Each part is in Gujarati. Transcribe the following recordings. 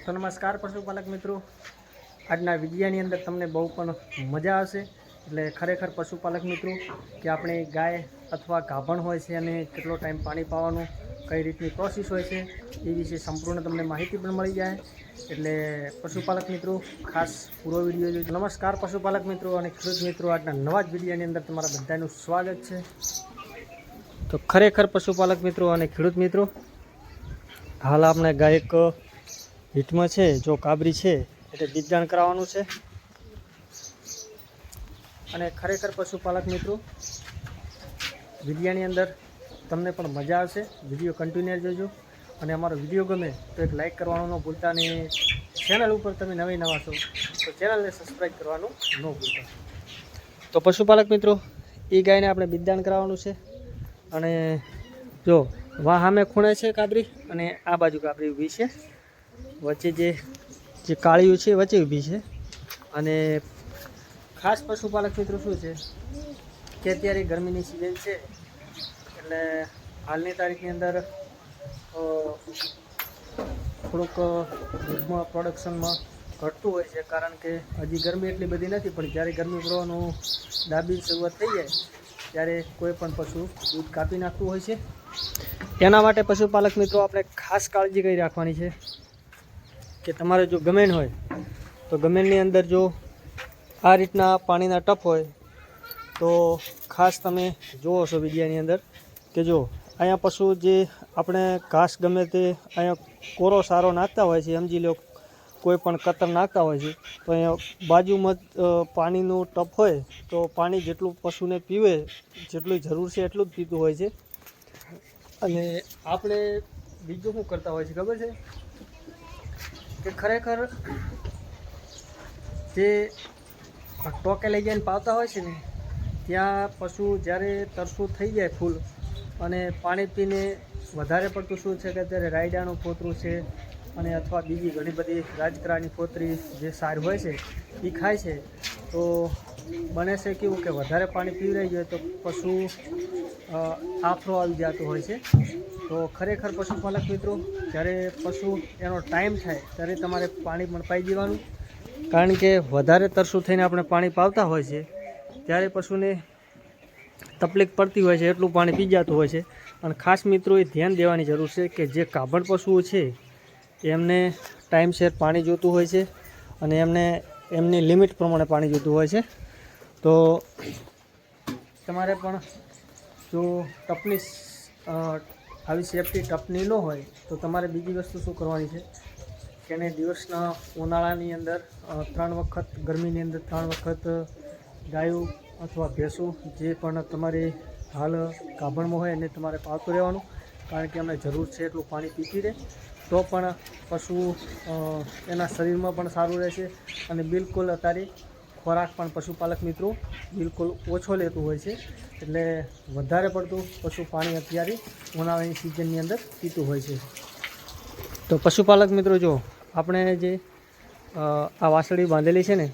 તો નમસ્કાર પશુપાલક મિત્રો, આજના વિડીયોની અંદર તમને બહુ પણ મજા આવશે। એટલે ખરેખર પશુપાલક મિત્રો કે આપણે ગાય અથવા ગાભણ હોય છે અને કેટલો ટાઈમ પાણી પાવાનું, કઈ રીતની પ્રોસેસ હોય છે એ વિશે સંપૂર્ણ તમને માહિતી પણ મળી જાય। એટલે પશુપાલક મિત્રો ખાસ પૂરો વિડીયો જોજો। નમસ્કાર પશુપાલક મિત્રો અને ખેડૂત મિત્રો, આજના નવા જ વિડીયોની અંદર તમારા બધાનું સ્વાગત છે। તો ખરેખર પશુપાલક મિત્રો અને ખેડૂત મિત્રો, હાલ આપણે ગાય એક હીટમાં છે, જો કાબરી છે એટલે બીજદાણ કરાવવાનું છે। અને ખરેખર પશુપાલક મિત્રો વિડીયોની અંદર તમને પણ મજા આવશે, વિડીયો કન્ટિન્યુ જોજો। અને અમારો વિડીયો ગમે તો એક લાઇક કરવાનું ન ભૂલતા, અને ચેનલ ઉપર તમે નવા છો તો ચેનલને સબસ્ક્રાઈબ કરવાનું ન ભૂલતા। તો પશુપાલક મિત્રો એ ગાયને આપણે બીજદાણ કરાવવાનું છે। અને જો વાહ સામે ખૂણે છે કાબરી અને આ બાજુ કાબરી ઊભી છે, વચ્ચે જે કાળીયું છે વચ્ચે ઊભી છે। અને ખાસ પશુપાલક મિત્રો શું છે કે અત્યારે ગરમીની સિઝન છે, એટલે હાલની તારીખની અંદર થોડુંક દૂધમાં પ્રોડક્શનમાં ઘટતું હોય છે, કારણ કે હજી ગરમી એટલી બધી નથી, પણ જ્યારે ગરમી પડવાનું દાબીની શરૂઆત થઈ જાય ત્યારે કોઈ પણ પશુ દૂધ કાપી નાખતું હોય છે। એના માટે પશુપાલક મિત્રો આપણે ખાસ કાળજી કરી રાખવાની છે કે તમારે જો ગમેન હોય તો ગમેનની અંદર જો આ રીતના પાણીના ટપ હોય તો ખાસ તમે જુઓ છો વિડીયોની અંદર કે જો અહીંયા પશુ જે આપણે ઘાસ ગમે તે અહીંયા કોરો સારો નાખતા હોય છે, સમજી લો કોઈ પણ કતર નાખતા હોય છે, તો અહીંયા બાજુમાં જ પાણીનું ટપ હોય તો પાણી જેટલું પશુને પીવે, જેટલી જરૂર છે એટલું જ પીતું હોય છે। અને આપણે બીજું શું કરતા હોય છે ખબર છે કે ખરેખર જે ટોકે લઈ જઈને પાવતા હોય છે ને, ત્યાં પશુ જ્યારે તરસું થઈ જાય ફૂલ અને પાણી પીને વધારે પડતું શું છે કે અત્યારે રાયડાનું ફોતરું છે અને અથવા બીજી ઘણી બધી રાજકરાની ફોતરી જે સાર હોય છે એ ખાય છે, તો બને છે કેવું કે વધારે પાણી પીવરાઈ જાય તો પશુ આફરો આવી જતો હોય છે। તો ખરેખર પશુપાલક મિત્રો જ્યારે પશુ એનો ટાઈમ થાય ત્યારે તમારે પાણી પણ પાઈ દેવાનું, કારણ કે વધારે તરસું થઈને આપણે પાણી પાવતા હોય છે ત્યારે પશુને તકલીફ પડતી હોય છે, એટલું પાણી પી જતું હોય છે। અને ખાસ મિત્રો એ ધ્યાન દેવાની જરૂર છે કે જે ગાભણ પશુઓ છે એમને ટાઈમસર પાણી જોતું હોય છે અને એમની લિમિટ પ્રમાણે પાણી જોતું હોય છે। તો તમારે પણ જો ટપની આવી સેફટી ટપની ન હોય તો તમારે બીજી વસ્તુ શું કરવાની છે કે એને દિવસના ઉનાળાની અંદર 3 વખત, ગરમીની અંદર 3 વખત ગાયું અથવા ભેંસું જે પણ તમારી હાલ ગાભણમાં હોય એને તમારે પાળતું રહેવાનું, કારણ કે અમને જરૂર છે એટલું પાણી પીતી રહે તો પણ પશુ એના શરીરમાં પણ સારું રહેશે। અને બિલકુલ અત્યારે ખોરાક પણ પશુપાલક મિત્રો બિલકુલ ઓછો લેતું હોય છે, એટલે વધારે પડતું પશુ પાણી અત્યારે ઉનાળાની સિઝનની અંદર પીતું હોય છે। તો પશુપાલક મિત્રો જો આપણે જે આ વાસળી બાંધેલી છે ને,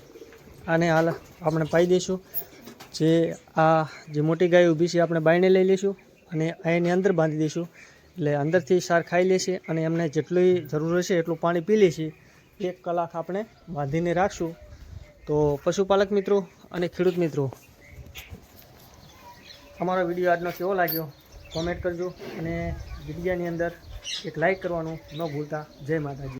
આને હાલ આપણે પાઈ દઈશું। જે મોટી ગાય ઊભી છે આપણે બાયણે લઈ લઈશું અને એની અંદર બાંધી દઈશું, એટલે અંદરથી સાર ખાઈ લેશે અને એમને જેટલી જરૂર હશે એટલું પાણી પી લેશે। 1 કલાક આપણે બાંધીને રાખશું। તો પશુપાલક મિત્રો અને ખેડૂત મિત્રો, અમારો વિડીયો આજનો કેવો લાગ્યો કોમેન્ટ કરજો અને વિડીયોની અંદર એક લાઇક કરવાનું ન ભૂલતા। જય માતાજી।